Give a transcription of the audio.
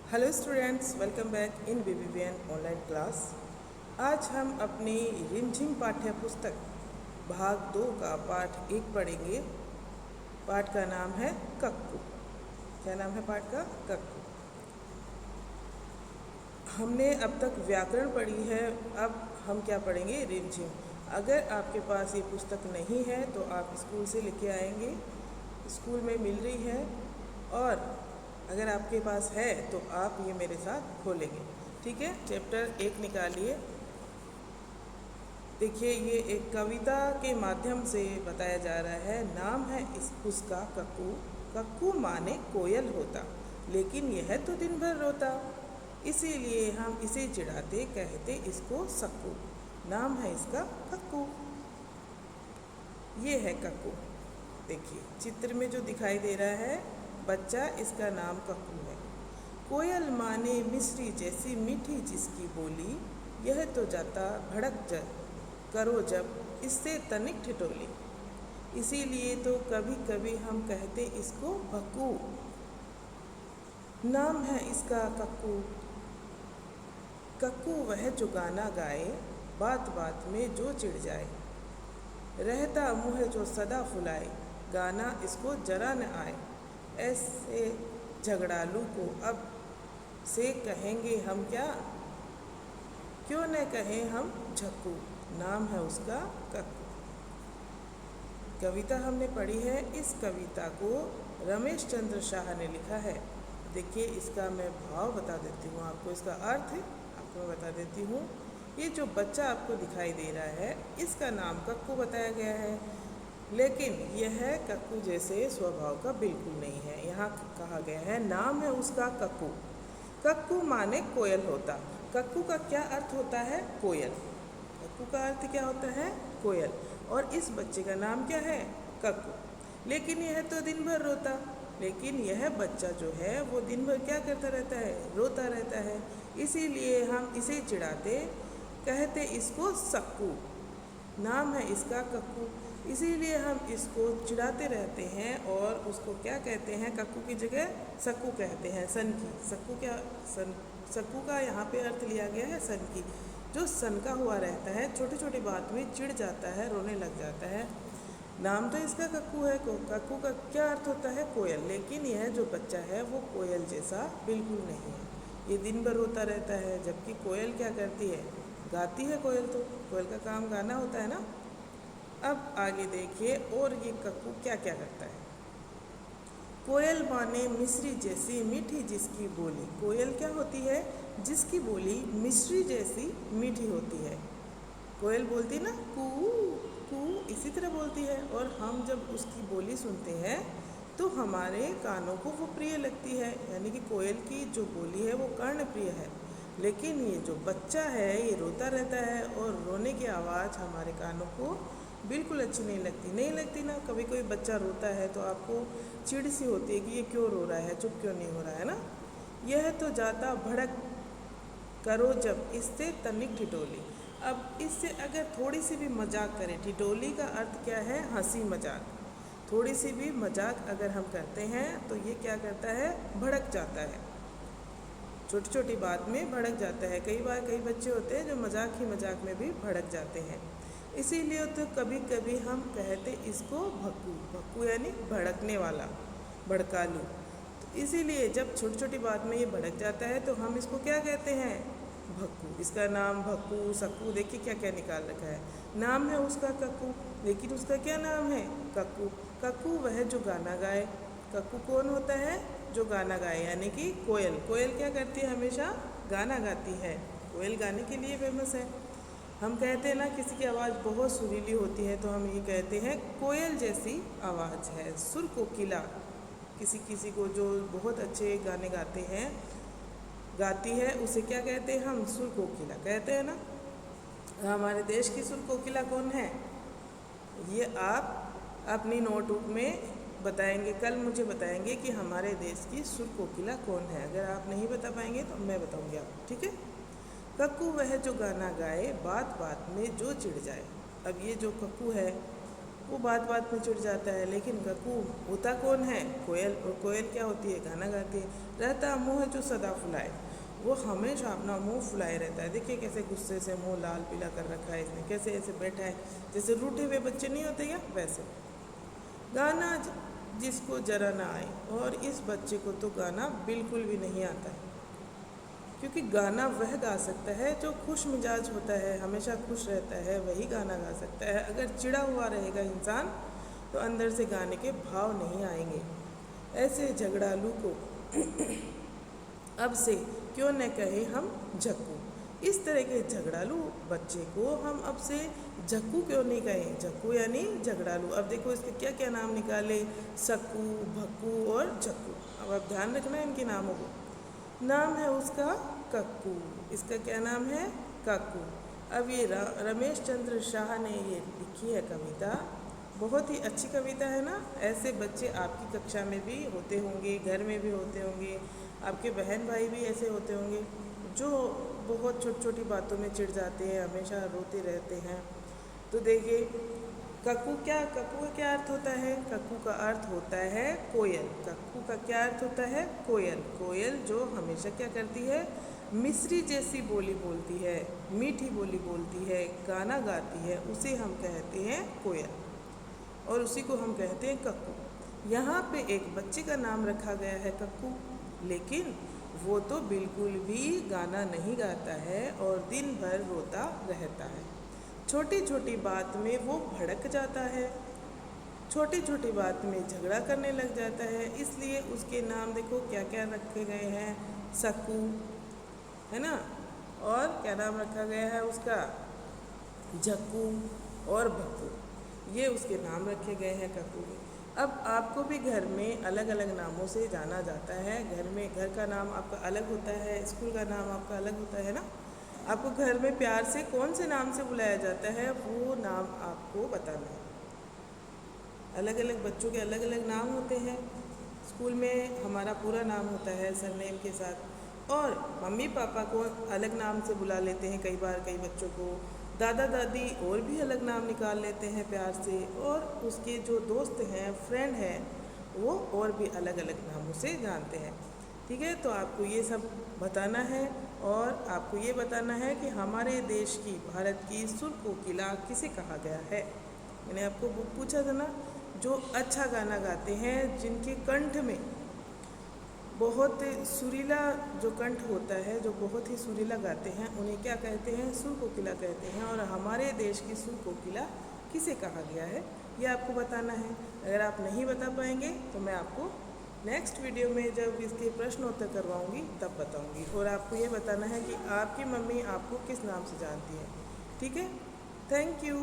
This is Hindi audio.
Hello students, welcome back in BBVN online class. आज हम अपनी रिमझिम पाठ्य पुस्तक भाग 2 का पाठ 1 पढ़ेंगे। पाठ का नाम है कक्कू। क्या नाम है पाठ का? कक्कू। हमने अब तक व्याकरण पढ़ी है, अब हम क्या पढ़ेंगे? रिमझिम। अगर आपके पास ये पुस्तक नहीं है तो आप स्कूल से लेके आएंगे, स्कूल में मिल रही है। और अगर आपके पास है तो आप ये मेरे साथ खोलेंगे, ठीक है? चैप्टर 1 निकालिए। देखिए, ये एक कविता के माध्यम से बताया जा रहा है। नाम है इस उसका कक्कू। कक्कू माने कोयल होता, लेकिन यह तो दिन भर रोता। इसीलिए हम इसे चिढ़ाते, कहते इसको सक्कू। नाम है इसका कक्कू। ये है कक्कू। देखिए चित्र में जो दिखाई दे रहा है बच्चा, इसका नाम कक्कू है। कोयल माने मिश्री जैसी मीठी जिसकी बोली, यह तो जाता भड़क करो जब इससे तनिक ठिठोली। इसीलिए तो कभी कभी हम कहते इसको भक्कू। नाम है इसका कक्कू। कक्कू वह जो गाना गाए, बात बात में जो चिढ़ जाए। रहता मुँह जो सदा फुलाए, गाना इसको जरा न आए। ऐसे झगड़ालू को अब से कहेंगे हम क्या, क्यों न कहें हम झक्कू। नाम है उसका कक्कू। कविता हमने पढ़ी है। इस कविता को रमेश चंद्र शाह ने लिखा है। देखिए, इसका मैं भाव बता देती हूँ आपको, इसका अर्थ आपको मैं बता देती हूँ। ये जो बच्चा आपको दिखाई दे रहा है, इसका नाम कक्कू बताया गया है, लेकिन यह कक्कू जैसे स्वभाव का बिल्कुल नहीं है। यहाँ कहा गया है नाम है उसका कक्कू। कक्कू माने कोयल होता। कक्कू का क्या अर्थ होता है? कोयल। कक्कू का अर्थ क्या होता है? कोयल। और इस बच्चे का नाम क्या है? कक्कू। लेकिन यह तो दिन भर रोता। लेकिन यह बच्चा जो है वो दिन भर क्या करता रहता है? रोता रहता है। इसीलिए हम इसे चिढ़ाते, कहते इसको सक्कू। नाम है इसका कक्कू। इसीलिए हम इसको चिढ़ाते रहते हैं और उसको क्या कहते हैं? कक्कू की जगह सक्कू कहते हैं। सन की सक्कू क्या सक्कू का यहाँ पे अर्थ लिया गया है सन की। जो सनका हुआ रहता है, छोटी छोटी बात में चिढ़ जाता है, रोने लग जाता है। नाम तो इसका कक्कू है। कक्कू का क्या अर्थ होता है? कोयल। लेकिन यह जो बच्चा है वो कोयल जैसा बिल्कुल नहीं है। ये दिन भर रोता रहता है, जबकि कोयल क्या करती है? गाती है। कोयल तो कोयल का काम गाना होता है ना। अब आगे देखिए, और ये कक्कू क्या क्या करता है। कोयल माने मिश्री जैसी मीठी जिसकी बोली। कोयल क्या होती है? जिसकी बोली मिश्री जैसी मीठी होती है। कोयल बोलती ना कू कू, इसी तरह बोलती है। और हम जब उसकी बोली सुनते हैं तो हमारे कानों को वो प्रिय लगती है। यानी कि कोयल की जो बोली है वो कर्णप्रिय है। लेकिन ये जो बच्चा है ये रोता रहता है, और रोने की आवाज़ हमारे कानों को बिल्कुल अच्छी नहीं लगती ना। कभी कोई बच्चा रोता है तो आपको चिढ़ सी होती है कि ये क्यों रो रहा है, चुप क्यों नहीं हो रहा है ना। यह तो जाता भड़क करो जब इससे तनिक ठिठोली। अब इससे अगर थोड़ी सी भी मजाक करें, ठिठोली का अर्थ क्या है? हंसी मजाक। थोड़ी सी भी मजाक अगर हम करते हैं तो ये क्या करता है? भड़क जाता है। छोटी छोटी बात में भड़क जाता है। कई बार कई बच्चे होते हैं जो मजाक ही मजाक में भी भड़क जाते हैं। इसीलिए तो कभी कभी हम कहते इसको भक्कू। भक्कू यानी भड़कने वाला, भड़कालू। तो इसीलिए जब छोटी छोटी बात में ये भड़क जाता है तो हम इसको क्या कहते हैं? भक्कू। इसका नाम भक्कू, सक्कू, देखिए क्या क्या निकाल रखा है। नाम है उसका कक्कू, लेकिन उसका क्या नाम है? कक्कू। कक्कू वह जो गाना गाए। कक्कू कौन होता है? जो गाना गाए, यानी कि कोयल। कोयल क्या करती है? हमेशा गाना गाती है। कोयल गाने के लिए फेमस है। हम कहते हैं ना किसी की आवाज़ बहुत सुरीली होती है तो हम ये कहते हैं कोयल जैसी आवाज़ है। सुर कोकिला किसी किसी को जो बहुत अच्छे गाने गाती है उसे क्या कहते हैं? हम सुर कोकिला कहते हैं ना। हमारे देश की सुर कोकिला कौन है? ये आप अपनी नोटबुक में बताएंगे, कल मुझे बताएंगे कि हमारे देश की सुर कोकिला कौन है। अगर आप नहीं बता पाएंगे तो मैं बताऊंगी आपको, ठीक है? कक्कू वह जो गाना गाए, बात बात में जो चिढ़ जाए। अब ये जो कक्कू है वो बात बात में चिढ़ जाता है। लेकिन कक्कू होता कौन है? कोयल। और कोयल क्या होती है? गाना गाती है। रहता मुँह है जो सदा फुलाए, वो हमेशा अपना मुंह फुलाए रहता है। देखिए कैसे गुस्से से मुंह लाल पीला कर रखा है इसने, कैसे ऐसे बैठा है जैसे रूठे हुए बच्चे नहीं होते क्या, वैसे। गाना जिसको जरा ना आए, और इस बच्चे को तो गाना बिल्कुल भी नहीं आता है, क्योंकि गाना वह गा सकता है जो खुश मिजाज होता है, हमेशा खुश रहता है, वही गाना गा सकता है। अगर चिढ़ा हुआ रहेगा इंसान तो अंदर से गाने के भाव नहीं आएंगे। ऐसे झगड़ालू को अब से क्यों न कहे हम झक्कू। इस तरह के झगड़ालू बच्चे को हम अब से झक्कू क्यों नहीं कहें? झक्कू यानी झगड़ालू। अब देखो इसके क्या क्या नाम निकाले, सक्कू, भक्कू और झक्कू। अब आप ध्यान रखना इनके नामों को। नाम है उसका कक्कू। इसका क्या नाम है? कक्कू। अब ये रमेश चंद्र शाह ने ये लिखी है कविता, बहुत ही अच्छी कविता है ना। ऐसे बच्चे आपकी कक्षा में भी होते होंगे, घर में भी होते होंगे, आपके बहन भाई भी ऐसे होते होंगे जो बहुत छोटी छोटी बातों में चिढ़ जाते हैं, हमेशा रोते रहते हैं। तो देखिए कक्कू का क्या अर्थ होता है? कक्कू का अर्थ होता है कोयल। कक्कू का क्या अर्थ होता है? कोयल। कोयल जो हमेशा क्या करती है? मिस्री जैसी बोली बोलती है, मीठी बोली बोलती है, गाना गाती है, उसे हम कहते हैं कोयल, और उसी को हम कहते हैं कक्कू। यहाँ पे एक बच्चे का नाम रखा गया है कक्कू, लेकिन वो तो बिल्कुल भी गाना नहीं गाता है और दिन भर रोता रहता है। छोटी छोटी बात में वो भड़क जाता है, छोटी छोटी बात में झगड़ा करने लग जाता है। इसलिए उसके नाम देखो क्या क्या रखे गए हैं, सक्कू है ना, और क्या नाम रखा गया है उसका? झक्कू और भक्कू। ये उसके नाम रखे गए हैं कक्कू के। अब आपको भी घर में अलग अलग नामों से जाना जाता है। घर में, घर का नाम आपका अलग होता है, स्कूल का नाम आपका अलग होता है ना। आपको घर में प्यार से कौन से नाम से बुलाया जाता है, वो नाम आपको बताना है। अलग अलग बच्चों के अलग अलग नाम होते हैं। स्कूल में हमारा पूरा नाम होता है सरनेम के साथ, और मम्मी पापा को अलग नाम से बुला लेते हैं कई बार, कई बच्चों को दादा दादी और भी अलग नाम निकाल लेते हैं प्यार से, और उसके जो दोस्त हैं, फ्रेंड हैं, वो और भी अलग अलग नामों से जानते हैं। ठीक है, तो आपको ये सब बताना है, और आपको ये बताना है कि हमारे देश की, भारत की सुर कोकिला किसे कहा गया है। मैंने आपको पूछा था ना, जो अच्छा गाना गाते हैं, जिनके कंठ में बहुत सुरीला जो कंठ होता है, जो बहुत ही सुरीला गाते हैं, उन्हें क्या कहते हैं? सुर कोकिला कहते हैं। और हमारे देश की सुर कोकिला किसे कहा गया है, ये आपको बताना है। अगर आप नहीं बता पाएंगे तो मैं आपको नेक्स्ट वीडियो में जब इसके प्रश्नोत्तर करवाऊंगी तब बताऊंगी। और आपको ये बताना है कि आपकी मम्मी आपको किस नाम से जानती है। ठीक है, थैंक यू।